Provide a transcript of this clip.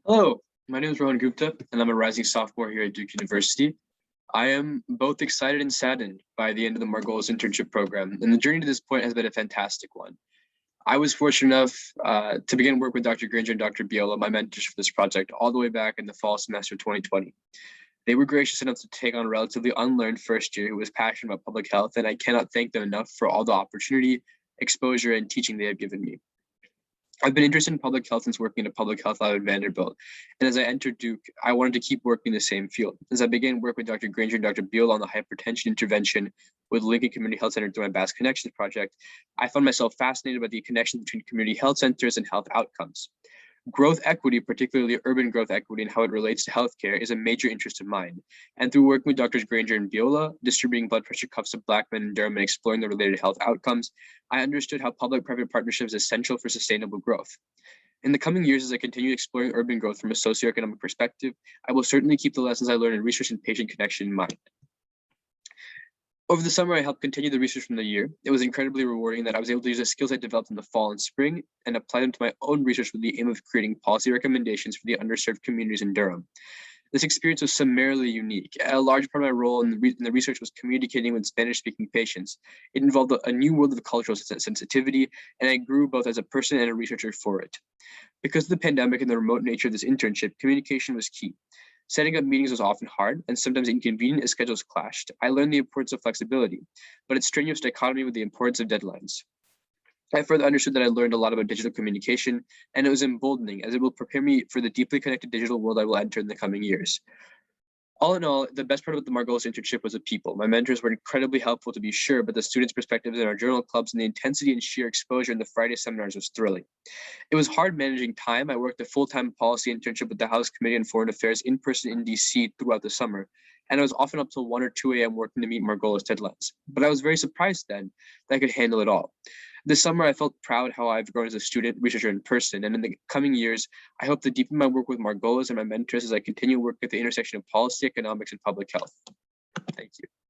Hello, my name is Rohan Gupta, and I'm a rising sophomore here at Duke University. I am both excited and saddened by the end of the Margolis internship program, and the journey to this point has been a fantastic one. I was fortunate enough to begin work with Dr. Granger and Dr. Biola, my mentors for this project, all the way back in the fall semester of 2020. They were gracious enough to take on a relatively unlearned first year who was passionate about public health, and I cannot thank them enough for all the opportunity, exposure, and teaching they have given me. I've been interested in public health since working in a public health lab at Vanderbilt. And as I entered Duke, I wanted to keep working in the same field. As I began work with Dr. Granger and Dr. Beal on the hypertension intervention with Lincoln Community Health Center through my Bass Connections project, I found myself fascinated by the connection between community health centers and health outcomes. Growth equity, particularly urban growth equity and how it relates to healthcare, is a major interest of mine. And through working with Drs. Granger and Viola, distributing blood pressure cuffs to Black men in Durham and exploring the related health outcomes, I understood how public-private partnership is essential for sustainable growth. In the coming years, as I continue exploring urban growth from a socioeconomic perspective, I will certainly keep the lessons I learned in research and patient connection in mind. Over the summer, I helped continue the research from the year. It was incredibly rewarding that I was able to use the skills I developed in the fall and spring and apply them to my own research with the aim of creating policy recommendations for the underserved communities in Durham. This experience was summarily unique. A large part of my role in the research was communicating with Spanish-speaking patients. It involved a new world of cultural sensitivity, and I grew both as a person and a researcher for it. Because of the pandemic and the remote nature of this internship, communication was key. Setting up meetings was often hard and sometimes inconvenient as schedules clashed. I learned the importance of flexibility, but its strenuous dichotomy with the importance of deadlines. I further understood that I learned a lot about digital communication, and it was emboldening as it will prepare me for the deeply connected digital world I will enter in the coming years. All in all, the best part of the Margolis internship was the people. My mentors were incredibly helpful, to be sure, but the students' perspectives in our journal clubs and the intensity and sheer exposure in the Friday seminars was thrilling. It was hard managing time. I worked a full-time policy internship with the House Committee on Foreign Affairs in person in DC throughout the summer, and I was often up till 1 or 2 a.m. working to meet Margolis deadlines. But I was very surprised then that I could handle it all. This summer, I felt proud how I've grown as a student, researcher, and person, and in the coming years, I hope to deepen my work with Margolis and my mentors as I continue work at the intersection of policy, economics, and public health. Thank you.